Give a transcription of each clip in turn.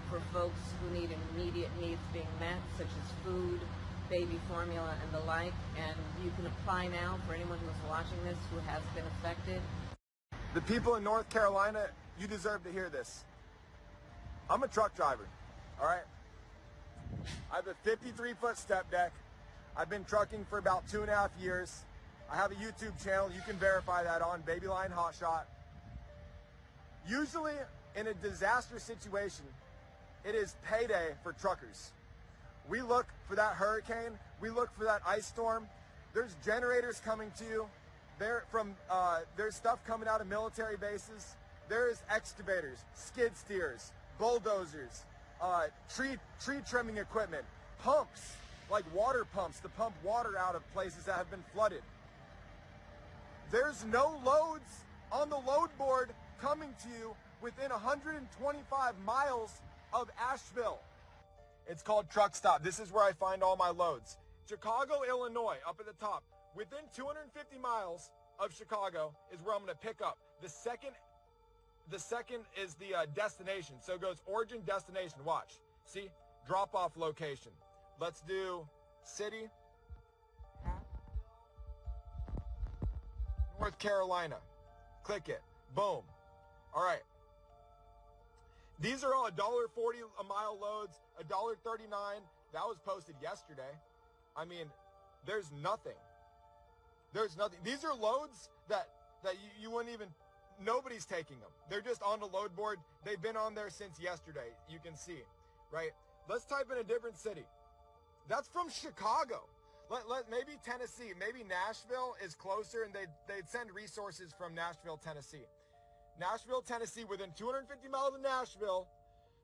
for folks who need immediate needs being met, such as food, baby formula, and the like. And you can apply now for anyone who is watching this who has been affected. The people in North Carolina, you deserve to hear this. I'm a truck driver, all right? I have a 53-foot step deck. I've been trucking for about 2.5 years. I have a YouTube channel. You can verify that on Babyline Hotshot. Usually in a disaster situation, it is payday for truckers. We look for that hurricane. We look for that ice storm. There's generators coming to you. There's stuff coming out of military bases. There's excavators, skid steers, bulldozers, tree trimming equipment, pumps, like water pumps to pump water out of places that have been flooded. There's no loads on the load board coming to you within 125 miles of Asheville. It's called Truck Stop. This is where I find all my loads. Chicago, Illinois, up at the top. Within 250 miles of Chicago is where I'm going to pick up. The second is the destination. So it goes origin, destination. Watch. See? Drop-off location. Let's do city. North Carolina. Click it. Boom. All right. These are all $1.40 a mile loads, $1.39. That was posted yesterday. I mean, there's nothing. There's nothing. These are loads that you wouldn't even, nobody's taking them. They're just on the load board. They've been on there since yesterday. You can see, right? Let's type in a different city. That's from Chicago. Maybe Tennessee, maybe Nashville is closer, and they'd send resources from Nashville, Tennessee. Nashville, Tennessee, within 250 miles of Nashville,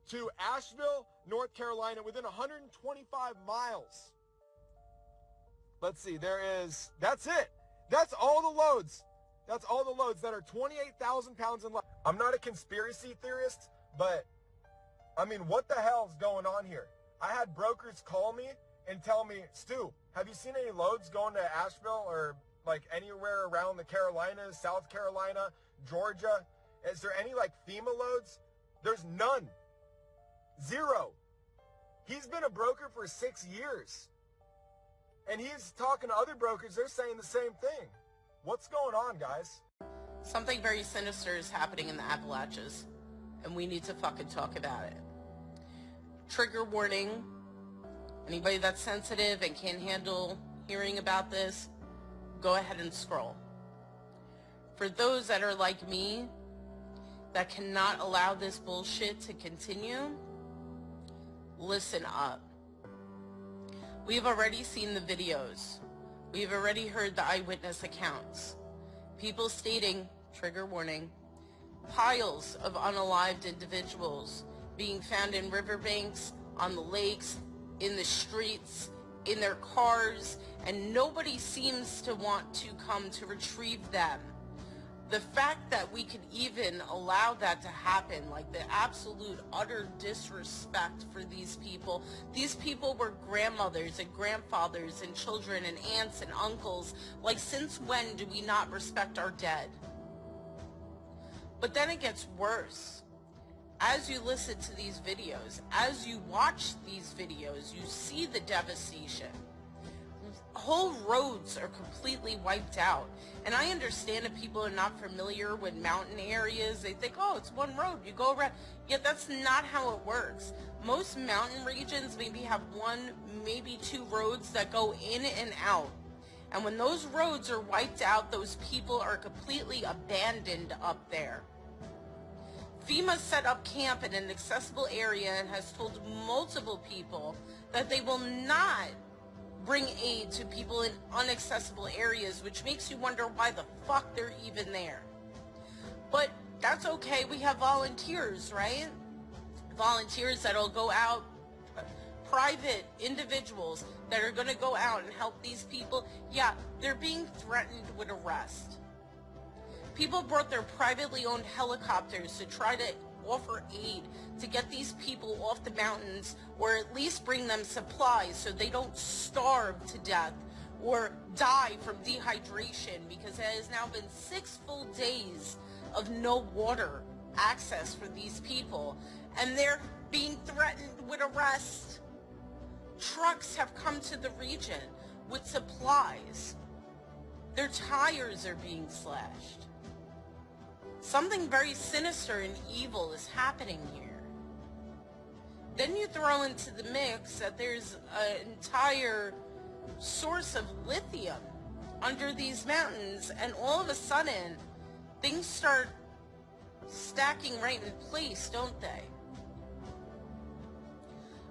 to Asheville, North Carolina, within 125 miles. Let's see, that's it. That's all the loads. That's all the loads that are 28,000 pounds and less. I'm not a conspiracy theorist, but I mean, what the hell's going on here? I had brokers call me and tell me, Stu, have you seen any loads going to Asheville or like anywhere around the Carolinas, South Carolina, Georgia? Is there any like FEMA loads? There's none. Zero. He's been a broker for 6 years. And he's talking to other brokers. They're saying the same thing. What's going on, guys? Something very sinister is happening in the Appalachians, and we need to fucking talk about it. Trigger warning. Anybody that's sensitive and can't handle hearing about this, go ahead and scroll. For those that are like me, that cannot allow this bullshit to continue, listen up. We've already seen the videos. We've already heard the eyewitness accounts. People stating, trigger warning, piles of unalived individuals being found in riverbanks, on the lakes, in the streets, in their cars, and nobody seems to want to come to retrieve them. The fact that we could even allow that to happen, like the absolute utter disrespect for these people were grandmothers and grandfathers and children and aunts and uncles. Like, since when do we not respect our dead? But then it gets worse. As you listen to these videos, as you watch these videos, you see the devastation. Whole roads are completely wiped out. And I understand if people are not familiar with mountain areas, they think, oh, it's one road, you go around. Yet that's not how it works. Most mountain regions maybe have one, maybe two roads that go in and out. And when those roads are wiped out, those people are completely abandoned up there. FEMA set up camp in an accessible area and has told multiple people that they will not bring aid to people in inaccessible areas, which makes you wonder why the fuck they're even there. But that's okay, we have volunteers, right? Volunteers that'll go out, private individuals that are gonna go out and help these people. Yeah, they're being threatened with arrest. People brought their privately owned helicopters to try to offer aid to get these people off the mountains, or at least bring them supplies so they don't starve to death or die from dehydration, because it has now been 6 full days of no water access for these people. and they're being threatened with arrest. Trucks have come to the region with supplies. Their tires are being slashed. Something very sinister and evil is happening here. Then you throw into the mix that there's an entire source of lithium under these mountains, and all of a sudden, things start stacking right in place, don't they?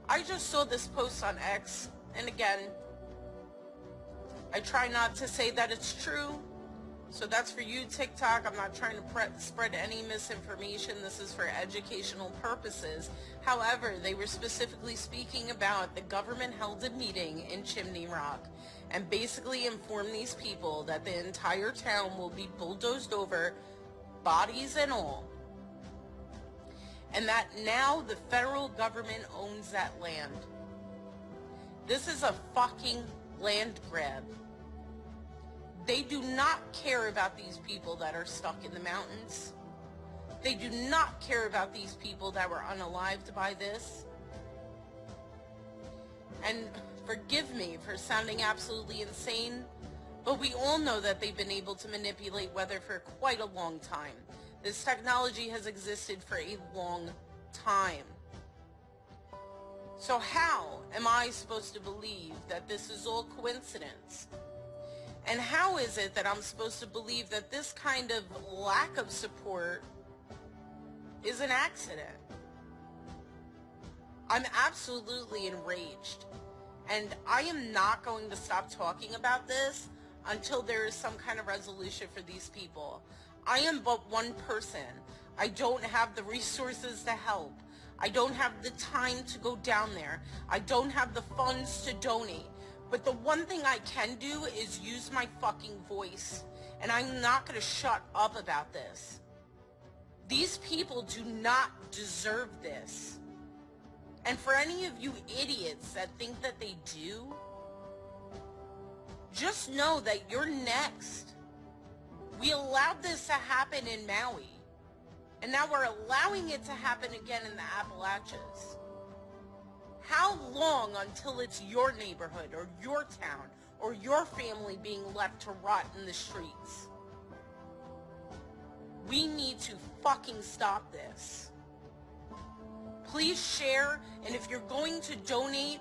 I just saw this post on X, and again, I try not to say that it's true, so that's for you, TikTok. I'm not trying to spread any misinformation. This is for educational purposes. However, they were specifically speaking about the government held a meeting in Chimney Rock and basically informed these people that the entire town will be bulldozed over, bodies and all, and that now the federal government owns that land. This is a fucking land grab. They do not care about these people that are stuck in the mountains. They do not care about these people that were unalived by this. And forgive me for sounding absolutely insane, but we all know that they've been able to manipulate weather for quite a long time. This technology has existed for a long time. So how am I supposed to believe that this is all coincidence? And how is it that I'm supposed to believe that this kind of lack of support is an accident? I'm absolutely enraged. And I am not going to stop talking about this until there is some kind of resolution for these people. I am but one person. I don't have the resources to help. I don't have the time to go down there. I don't have the funds to donate. But the one thing I can do is use my fucking voice. And I'm not going to shut up about this. These people do not deserve this. And for any of you idiots that think that they do, just know that you're next. We allowed this to happen in Maui. And now we're allowing it to happen again in the Appalachians. How long until it's your neighborhood or your town or your family being left to rot in the streets? We need to fucking stop this. Please share, and if you're going to donate,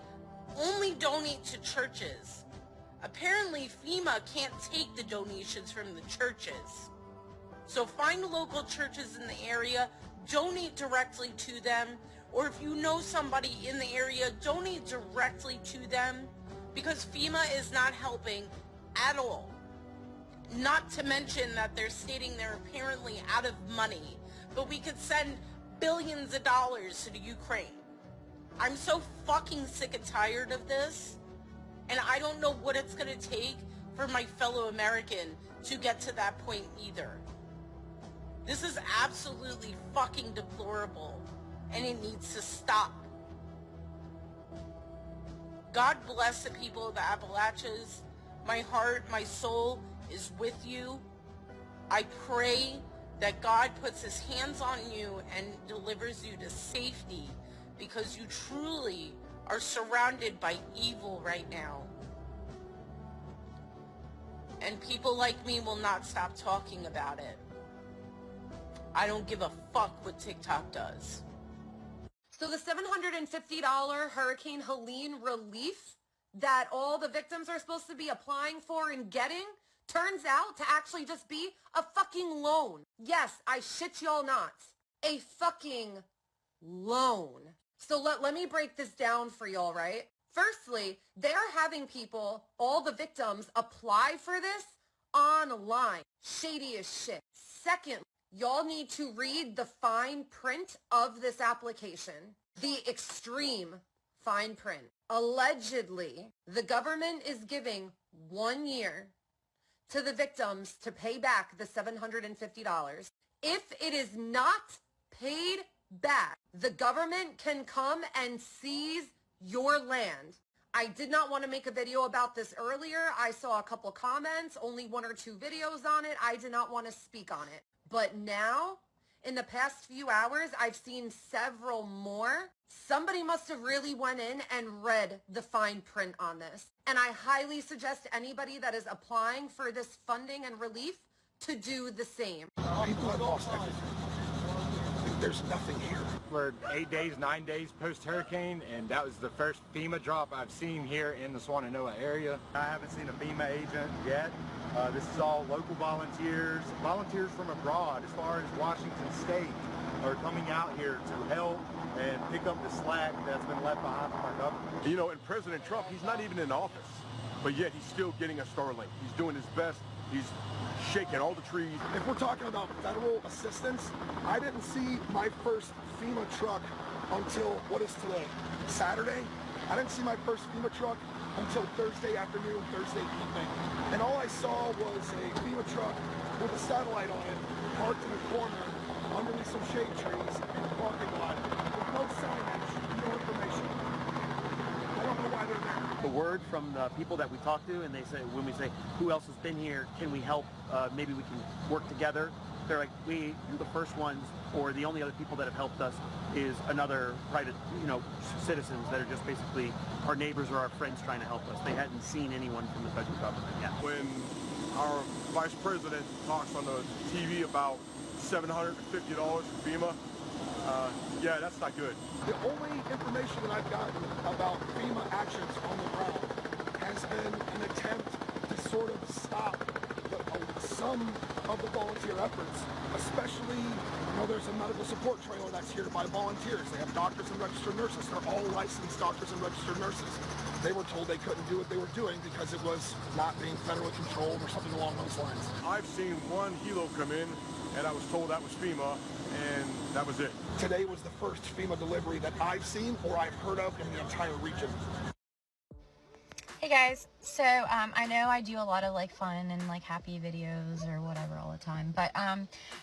only donate to churches. Apparently FEMA can't take the donations from the churches. So find local churches in the area, donate directly to them, or if you know somebody in the area, donate directly to them, because FEMA is not helping at all. Not to mention that they're stating they're apparently out of money, but we could send billions of dollars to the Ukraine. I'm so fucking sick and tired of this, and I don't know what it's gonna take for my fellow American to get to that point either. This is absolutely fucking deplorable, and it needs to stop. God bless the people of the Appalachians. My heart, my soul is with you. I pray that God puts his hands on you and delivers you to safety, because you truly are surrounded by evil right now. And people like me will not stop talking about it. I don't give a fuck what TikTok does. So the $750 Hurricane Helene relief that all the victims are supposed to be applying for and getting turns out to actually just be a fucking loan. Yes, I shit y'all not. A fucking loan. So let me break this down for y'all, right? Firstly, they're having people, all the victims, apply for this online. Shady as shit. Second, y'all need to read the fine print of this application. The extreme fine print. Allegedly, the government is giving 1 year to the victims to pay back the $750. If it is not paid back, the government can come and seize your land. I did not want to make a video about this earlier. I saw a couple comments, only 1 or 2 videos on it. I did not want to speak on it. But now In the past few hours, I've seen several more. Somebody must have really went in and read the fine print on this. And I highly suggest anybody that is applying for this funding and relief to do the same. People have lost everything. There's nothing here. We're 8 days, 9 days post-hurricane, and that was the first FEMA drop I've seen here in the Swannanoa area. I haven't seen a FEMA agent yet. This is all local volunteers, volunteers from abroad, as far as Washington State, are coming out here to help and pick up the slack that's been left behind from our government. You know, and President Trump, he's not even in office, but yet he's still getting a Starlink. He's doing his best. He's shaking all the trees. If we're talking about federal assistance, I didn't see my first FEMA truck until, what is today, Saturday? I didn't see my first FEMA truck until Thursday afternoon, Thursday evening. And all I saw was a FEMA truck with a satellite on it, parked in a corner underneath some shade trees in the parking lot with no signage, no information. I don't know why they're there. The word from the people that we talk to, and they say, when we say, who else has been here, can we help, maybe we can work together, they're like, you're the first ones, or the only other people that have helped us is another private, citizens that are just basically our neighbors or our friends trying to help us. They hadn't seen anyone from the federal government yet. When our vice president talks on the TV about $750 for FEMA, yeah, that's not good. The only information that I've gotten about FEMA actions on the ground has been an attempt to sort of stop some of the volunteer efforts, especially, there's a medical support trailer that's here by volunteers. They have doctors and registered nurses. They're all licensed doctors and registered nurses. They were told they couldn't do what they were doing because it was not being federally controlled or something along those lines. I've seen one helo come in, and I was told that was FEMA, and that was it. Today was the first FEMA delivery that I've seen or I've heard of in the entire region. Hey guys, so I know I do a lot of fun and happy videos or whatever all the time, but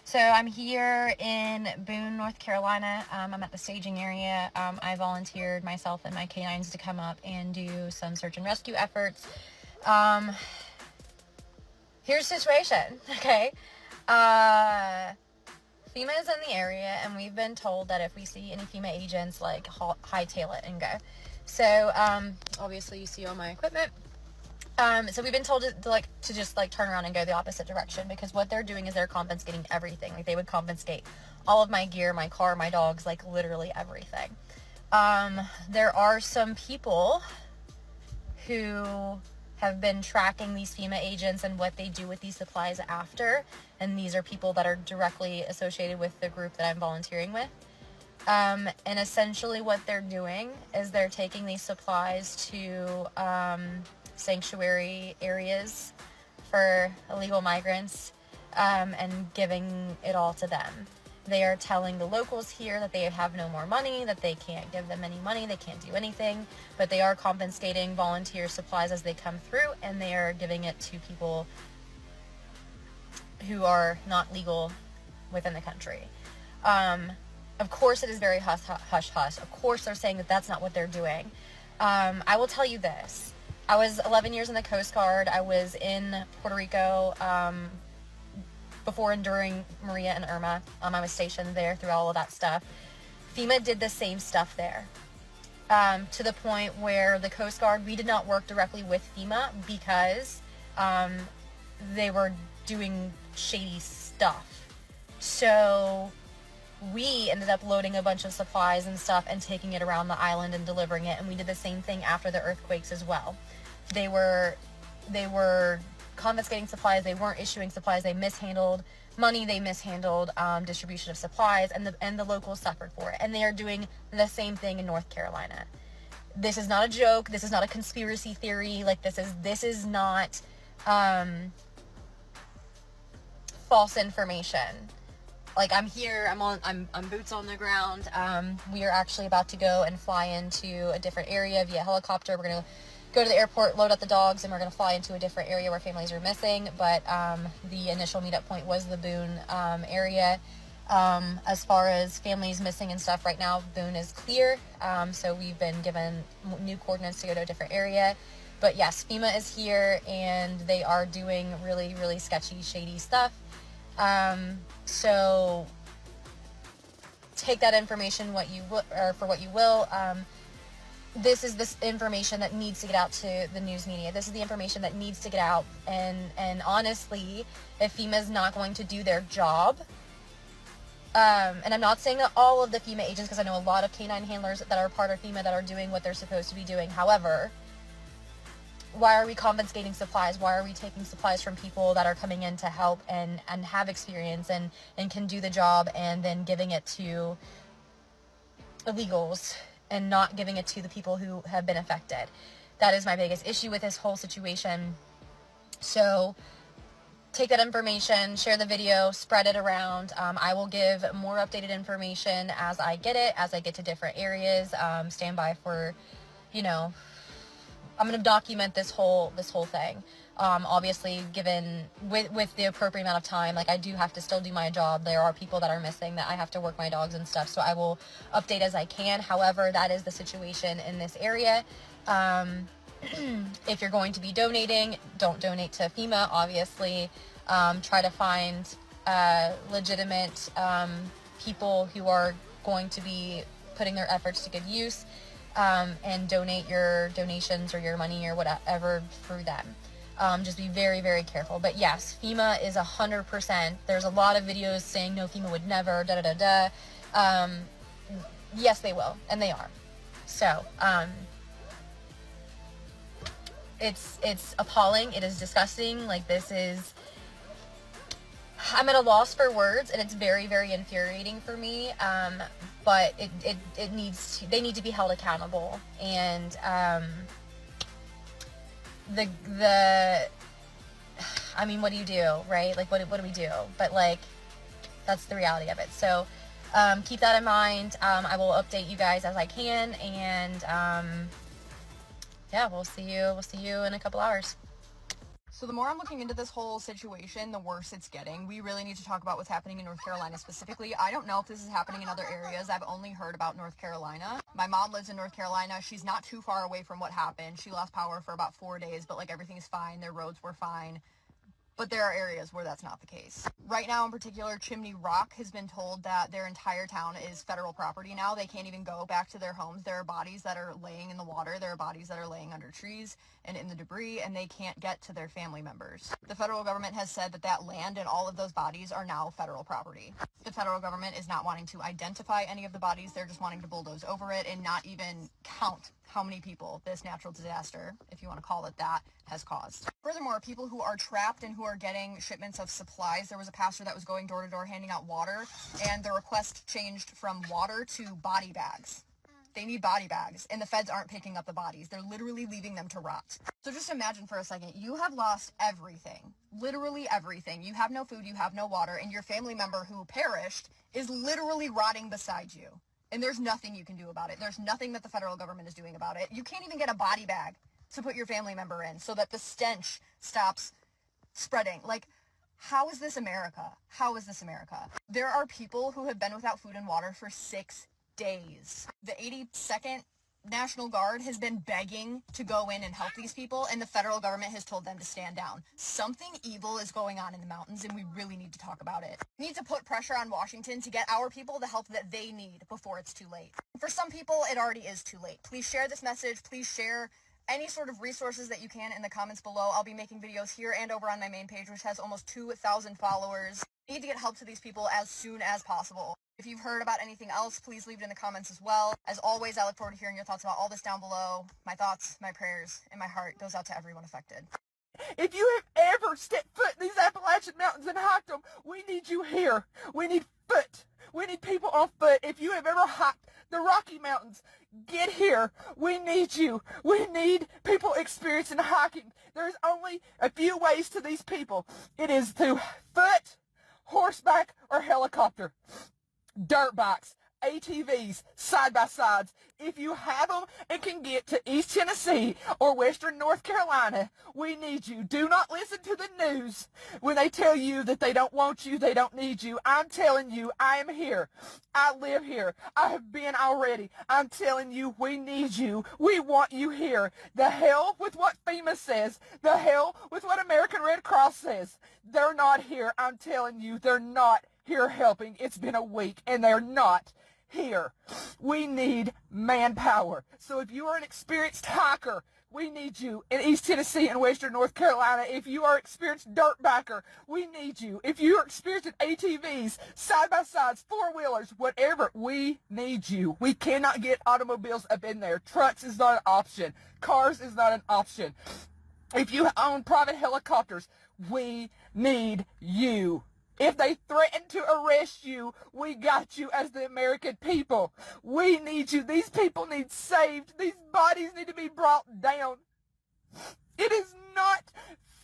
so I'm here in Boone, North Carolina. I'm at the staging area. I volunteered myself and my canines to come up and do some search and rescue efforts. Here's the situation, okay? FEMA is in the area, and we've been told that if we see any FEMA agents, hightail it and go. So, obviously you see all my equipment. So we've been told to just turn around and go the opposite direction, because what they're doing is they're confiscating everything. They would confiscate all of my gear, my car, my dogs, literally everything. There are some people who have been tracking these FEMA agents and what they do with these supplies after. And these are people that are directly associated with the group that I'm volunteering with. And essentially what they're doing is they're taking these supplies to sanctuary areas for illegal migrants and giving it all to them. They are telling the locals here that they have no more money, that they can't give them any money, they can't do anything, but they are confiscating volunteer supplies as they come through, and they are giving it to people who are not legal within the country. Of course it is very hush-hush. Of course they're saying that that's not what they're doing. I will tell you this. I was 11 years in the Coast Guard. I was in Puerto Rico before and during Maria and Irma. I was stationed there through all of that stuff. FEMA did the same stuff there. To the point where the Coast Guard, we did not work directly with FEMA because they were doing shady stuff. So we ended up loading a bunch of supplies and stuff and taking it around the island and delivering it, and we did the same thing after the earthquakes as well. They were confiscating supplies, they weren't issuing supplies, they mishandled money, they mishandled distribution of supplies, and the locals suffered for it. And they are doing the same thing in North Carolina. This is not a joke, this is not a conspiracy theory, this is not false information. I'm here, I'm boots on the ground. We are actually about to go and fly into a different area via helicopter. We're going to go to the airport, load up the dogs, and we're going to fly into a different area where families are missing. But the initial meetup point was the Boone area. As far as families missing and stuff, right now Boone is clear. So we've been given new coordinates to go to a different area. But yes, FEMA is here, and they are doing really, really sketchy, shady stuff. So take that information for what you will. This is this information that needs to get out to the news media. This is the information that needs to get out. And honestly, if FEMA is not going to do their job, and I'm not saying that all of the FEMA agents, because I know a lot of canine handlers that are part of FEMA that are doing what they're supposed to be doing. However, why are we confiscating supplies? Why are we taking supplies from people that are coming in to help and have experience and can do the job, and then giving it to illegals and not giving it to the people who have been affected? That is my biggest issue with this whole situation. So take that information, share the video, spread it around. I will give more updated information as I get it, as I get to different areas. Stand by for, you know, I'm going to document this whole thing. Obviously, given with the appropriate amount of time, like, I do have to still do my job. There are people that are missing that I have to work my dogs and stuff, so I will update as I can. However, that is the situation in this area. If you're going to be donating, don't donate to FEMA, obviously. Try to find legitimate people who are going to be putting their efforts to good use, and donate your donations or your money or whatever through them. Just be very, very careful. But yes, FEMA is 100%. There's a lot of videos saying, no, FEMA would never, da-da-da-da. Yes, they will, and they are. So, it's appalling. It is disgusting. Like, this is... I'm at a loss for words, and it's very, very infuriating for me. But it needs to, they need to be held accountable. And I mean, what do you do, right? Like, what do we do? But, like, that's the reality of it. So keep that in mind. I will update you guys as I can, and yeah, we'll see you in a couple hours. So the more I'm looking into this whole situation, the worse it's getting. We really need to talk about what's happening in North Carolina specifically. I don't know if this is happening in other areas. I've only heard about North Carolina. My mom lives in North Carolina. She's not too far away from what happened. She lost power for about 4 days, but, like, everything's fine. Their roads were fine. But there are areas where that's not the case. Right now, in particular, Chimney Rock has been told that their entire town is federal property now. They can't even go back to their homes. There are bodies that are laying in the water. There are bodies that are laying under trees and in the debris, and they can't get to their family members. The federal government has said that that land and all of those bodies are now federal property. The federal government is not wanting to identify any of the bodies. They're just wanting to bulldoze over it and not even count how many people this natural disaster, if you want to call it that, has caused. Furthermore, people who are trapped and who are getting shipments of supplies, there was a pastor that was going door to door handing out water, and the request changed from water to body bags. They need body bags, and the feds aren't picking up the bodies. They're literally leaving them to rot. So just imagine for a second, you have lost everything, literally everything. You have no food, you have no water, and your family member who perished is literally rotting beside you. And there's nothing you can do about it. There's nothing that the federal government is doing about it. You can't even get a body bag to put your family member in so that the stench stops spreading. Like, how is this America? How is this America? There are people who have been without food and water for 6 days. The 82nd National Guard has been begging to go in and help these people, and the federal government has told them to stand down. Something evil is going on in the mountains, and we really need to talk about it. We need to put pressure on Washington to get our people the help that they need before it's too late. For some people, it already is too late. Please share this message. Please share any sort of resources that you can in the comments below. I'll be making videos here and over on my main page, which has almost 2,000 followers. We need to get help to these people as soon as possible. If you've heard about anything else, please leave it in the comments as well. As always, I look forward to hearing your thoughts about all this down below. My thoughts, my prayers, and my heart goes out to everyone affected. If you have ever stepped foot in these Appalachian Mountains and hiked them, we need you here. We need foot. We need people on foot. If you have ever hiked the Rocky Mountains, get here. We need you. We need people experiencing hiking. There's only a few ways to these people. It is to foot, horseback, or helicopter. Dirt bikes, ATVs, side-by-sides. If you have them and can get to East Tennessee or Western North Carolina, we need you. Do not listen to the news when they tell you that they don't want you, they don't need you. I'm telling you, I am here. I live here. I have been already. I'm telling you, we need you. We want you here. The hell with what FEMA says. The hell with what American Red Cross says. They're not here. I'm telling you, they're not here helping. It's been a week, and they're not here. We need manpower. So if you are an experienced hiker, we need you in East Tennessee and Western North Carolina. If you are experienced dirt biker, we need you. If you are experienced at ATVs, side-by-sides, four-wheelers, whatever, we need you. We cannot get automobiles up in there. Trucks is not an option. Cars is not an option. If you own private helicopters, we need you. If they threaten to arrest you, we got you as the American people. We need you. These people need saved. These bodies need to be brought down. It is not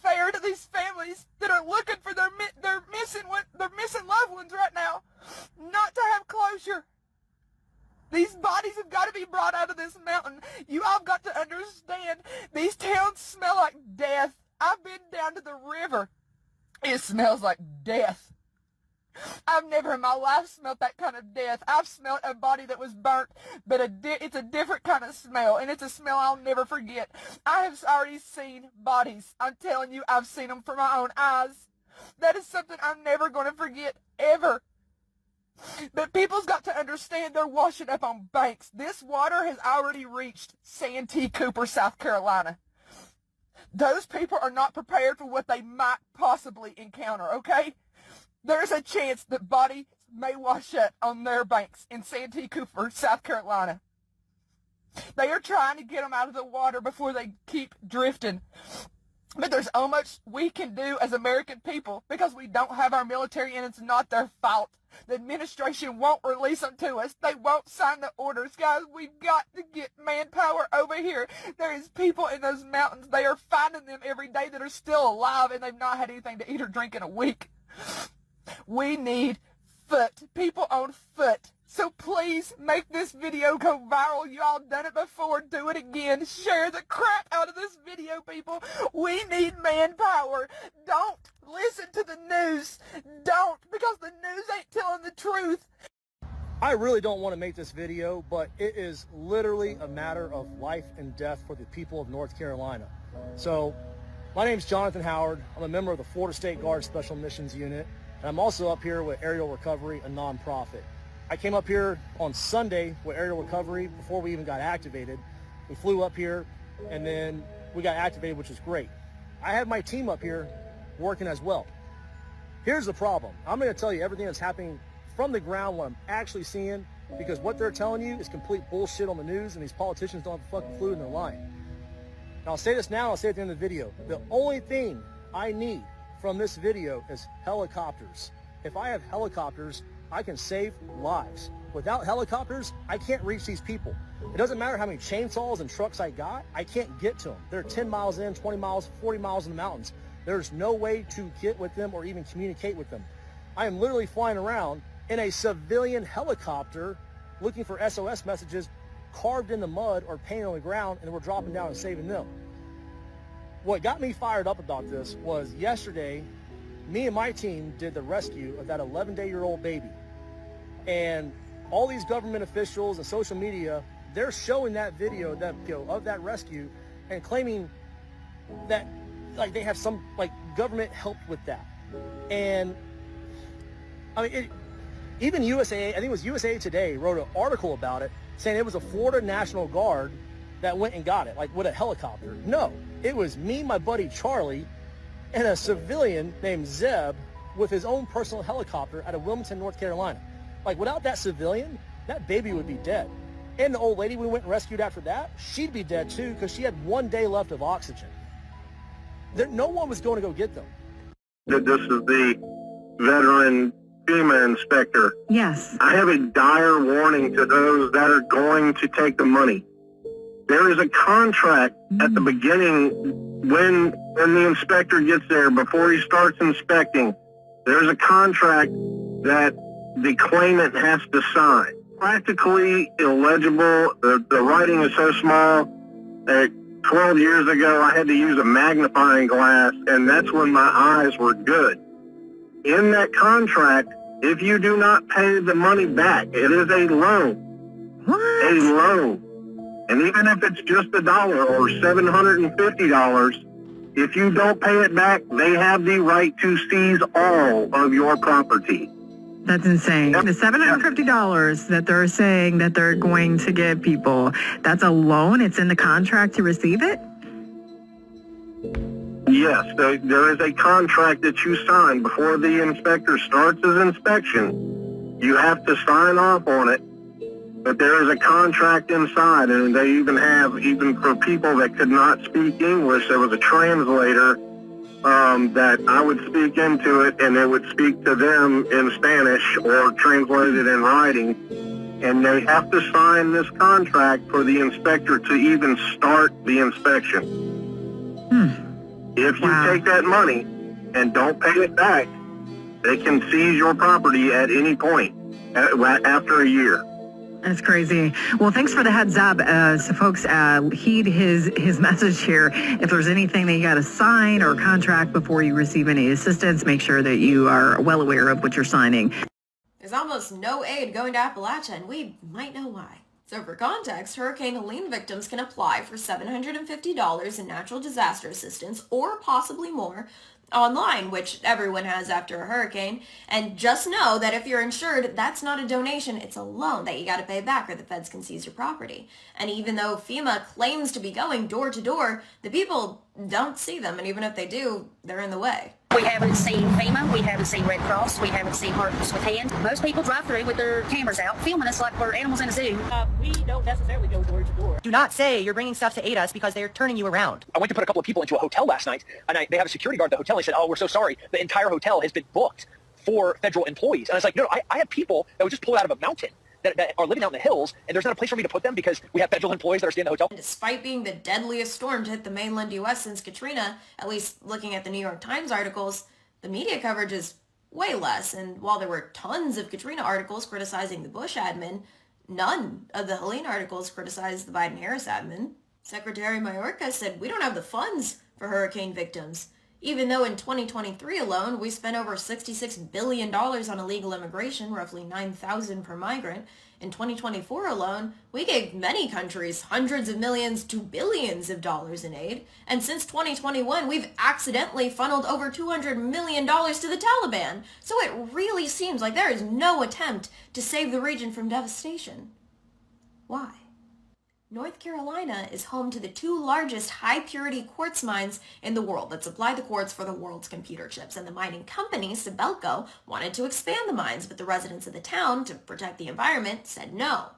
fair to these families that are looking for their missing loved ones right now not to have closure. These bodies have got to be brought out of this mountain. You all got to understand, these towns smell like death. I've been down to the river. It smells like death. I've never in my life smelled that kind of death. I've smelled a body that was burnt, but it's a different kind of smell, and it's a smell I'll never forget. I have already seen bodies. I'm telling you, I've seen them from my own eyes. That is something I'm never going to forget, ever. But people's got to understand they're washing up on banks. This water has already reached Santee Cooper, South Carolina. Those people are not prepared for what they might possibly encounter, okay? There's a chance that bodies may wash up on their banks in Santee Cooper, South Carolina. They are trying to get them out of the water before they keep drifting. But there's so much we can do as American people because we don't have our military, and it's not their fault. The administration won't release them to us. They won't sign the orders. Guys, we've got to get manpower over here. There is people in those mountains. They are finding them every day that are still alive, and they've not had anything to eat or drink in a week. We need foot. People on foot. So please make this video go viral. You all done it before. Do it again. Share the crap out of this video, people. We need manpower. Don't listen to the news. Don't, because the news ain't telling the truth. I really don't want to make this video, but it is literally a matter of life and death for the people of North Carolina. So, my name's Jonathan Howard. I'm a member of the Florida State Guard Special Missions Unit, and I'm also up here with Aerial Recovery, a nonprofit. I came up here on Sunday with Aerial Recovery before we even got activated. We flew up here, and then we got activated, which is great. I have my team up here working as well. Here's the problem. I'm going to tell you everything that's happening from the ground, what I'm actually seeing, because what they're telling you is complete bullshit on the news, and these politicians don't have a fucking clue, and they're lying. And I'll say this now, I'll say it at the end of the video. The only thing I need from this video is helicopters. If I have helicopters, I can save lives. Without helicopters, I can't reach these people. It doesn't matter how many chainsaws and trucks I got, I can't get to them. They're 10 miles in, 20 miles, 40 miles in the mountains. There's no way to get with them or even communicate with them. I am literally flying around in a civilian helicopter looking for SOS messages carved in the mud or painted on the ground, and we're dropping down and saving them. What got me fired up about this was yesterday, me and my team did the rescue of that 11-day-old baby. And all these government officials and social media, they're showing that video of that rescue and claiming that like they have some like government help with that. And I mean, even USA, I think it was USA Today, wrote an article about it saying it was a Florida National Guard that went and got it, like with a helicopter. No, it was me, my buddy Charlie, and a civilian named Zeb with his own personal helicopter out of Wilmington, North Carolina. Like, without that civilian, that baby would be dead. And the old lady we went and rescued after that, she'd be dead too, because she had 1 day left of oxygen. No one was going to go get them. This is the veteran FEMA inspector. Yes. I have a dire warning to those that are going to take the money. There is a contract at the beginning when the inspector gets there, before he starts inspecting. There's a contract that the claimant has to sign. Practically illegible. The writing is so small that 12 years ago I had to use a magnifying glass, and that's when my eyes were good. In that contract, if you do not pay the money back, it is a loan. What? A loan. And even if it's just $1 or $750, if you don't pay it back, they have the right to seize all of your property. That's insane. Yep. The $750 that they're saying that they're going to give people, that's a loan? It's in the contract to receive it? Yes, there is a contract that you sign before the inspector starts his inspection. You have to sign off on it, but there is a contract inside, and they even have, even for people that could not speak English, there was a translator that I would speak into it, and it would speak to them in Spanish or translate it in writing. And they have to sign this contract for the inspector to even start the inspection. If you take that money and don't pay it back, they can seize your property at any point after a year. That's crazy. Well, thanks for the heads up. So folks, heed his message here. If there's anything that you got to sign or contract before you receive any assistance, make sure that you are well aware of what you're signing. There's almost no aid going to Appalachia, and we might know why. So for context, Hurricane Helene victims can apply for $750 in natural disaster assistance, or possibly more, online, which everyone has after a hurricane. And just know that if you're insured, that's not a donation, it's a loan that you got to pay back or the feds can seize your property. And even though FEMA claims to be going door to door, the people don't see them, and even if they do, they're in the way. We haven't seen FEMA, we haven't seen Red Cross, we haven't seen Hearts with Hands. Most people drive through with their cameras out, filming us like we're animals in a zoo. We don't necessarily go door to door. Do not say you're bringing stuff to aid us because they're turning you around. I went to put a couple of people into a hotel last night, and they have a security guard at the hotel. They said, oh, we're so sorry. The entire hotel has been booked for federal employees. And I was like, no, I have people that would just pull out of a mountain that are living out in the hills, and there's not a place for me to put them because we have federal employees that are staying in the hotel. Despite being the deadliest storm to hit the mainland U.S. since Katrina, at least looking at the New York Times articles, the media coverage is way less. And while there were tons of Katrina articles criticizing the Bush admin, none of the Helene articles criticized the Biden-Harris admin. Secretary Mayorkas said, we don't have the funds for hurricane victims. Even though in 2023 alone, we spent over $66 billion on illegal immigration, roughly $9,000 per migrant. In 2024 alone, we gave many countries hundreds of millions to billions of dollars in aid. And since 2021, we've accidentally funneled over $200 million to the Taliban. So it really seems like there is no attempt to save the region from devastation. Why? North Carolina is home to the two largest high-purity quartz mines in the world that supply the quartz for the world's computer chips, and the mining company, Sibelco, wanted to expand the mines, but the residents of the town, to protect the environment, said no.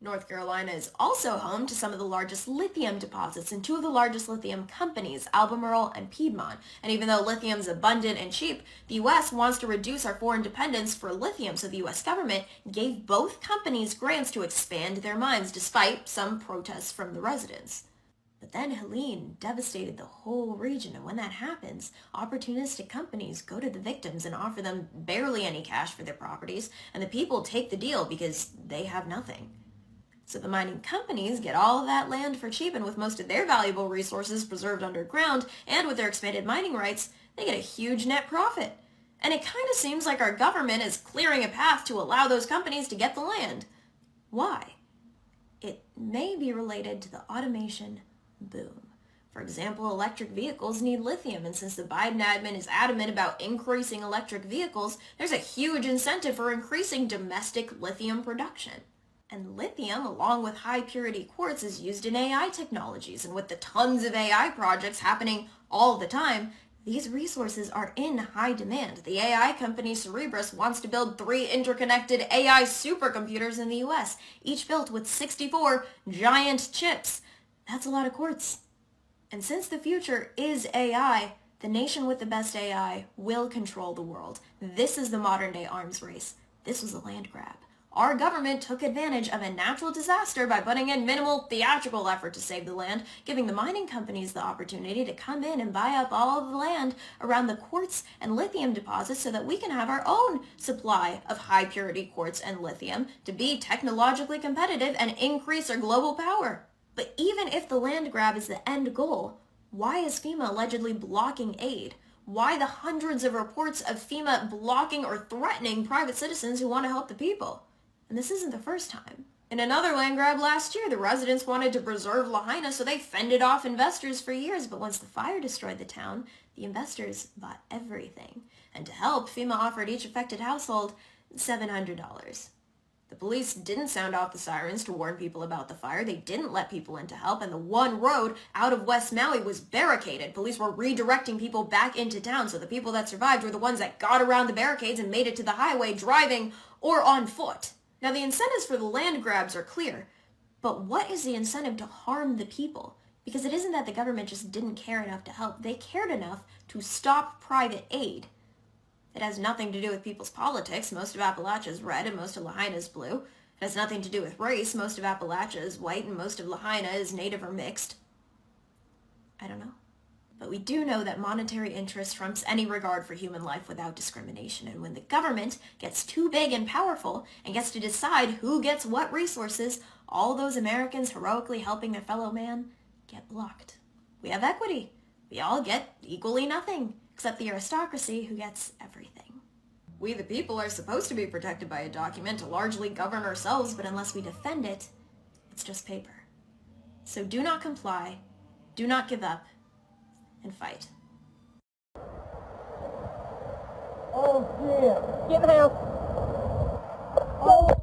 North Carolina is also home to some of the largest lithium deposits and two of the largest lithium companies, Albemarle and Piedmont. And even though lithium is abundant and cheap, the U.S. wants to reduce our foreign dependence for lithium, so the U.S. government gave both companies grants to expand their mines, despite some protests from the residents. But then Helene devastated the whole region, and when that happens, opportunistic companies go to the victims and offer them barely any cash for their properties, and the people take the deal because they have nothing. So the mining companies get all of that land for cheap, and with most of their valuable resources preserved underground, and with their expanded mining rights, they get a huge net profit. And it kind of seems like our government is clearing a path to allow those companies to get the land. Why? It may be related to the automation boom. For example, electric vehicles need lithium, and since the Biden admin is adamant about increasing electric vehicles, there's a huge incentive for increasing domestic lithium production. And lithium, along with high-purity quartz, is used in AI technologies, and with the tons of AI projects happening all the time, these resources are in high demand. The AI company Cerebras wants to build 3 interconnected AI supercomputers in the US, each built with 64 giant chips. That's a lot of quartz. And since the future is AI, the nation with the best AI will control the world. This is the modern-day arms race. This was a land grab. Our government took advantage of a natural disaster by putting in minimal theatrical effort to save the land, giving the mining companies the opportunity to come in and buy up all of the land around the quartz and lithium deposits so that we can have our own supply of high-purity quartz and lithium to be technologically competitive and increase our global power. But even if the land grab is the end goal, why is FEMA allegedly blocking aid? Why the hundreds of reports of FEMA blocking or threatening private citizens who want to help the people? And this isn't the first time. In another land grab last year, the residents wanted to preserve Lahaina, so they fended off investors for years. But once the fire destroyed the town, the investors bought everything. And to help, FEMA offered each affected household $700. The police didn't sound off the sirens to warn people about the fire. They didn't let people in to help, and the one road out of West Maui was barricaded. Police were redirecting people back into town, so the people that survived were the ones that got around the barricades and made it to the highway driving or on foot. Now, the incentives for the land grabs are clear, but what is the incentive to harm the people? Because it isn't that the government just didn't care enough to help. They cared enough to stop private aid. It has nothing to do with people's politics. Most of Appalachia is red and most of Lahaina is blue. It has nothing to do with race. Most of Appalachia is white and most of Lahaina is native or mixed. I don't know. But we do know that monetary interest trumps any regard for human life without discrimination. And when the government gets too big and powerful and gets to decide who gets what resources, all those Americans heroically helping their fellow man get blocked. We have equity. We all get equally nothing, except the aristocracy who gets everything. We the people are supposed to be protected by a document to largely govern ourselves, but unless we defend it, it's just paper. So do not comply, do not give up, and fight. Oh, yeah. Get in the house. Oh.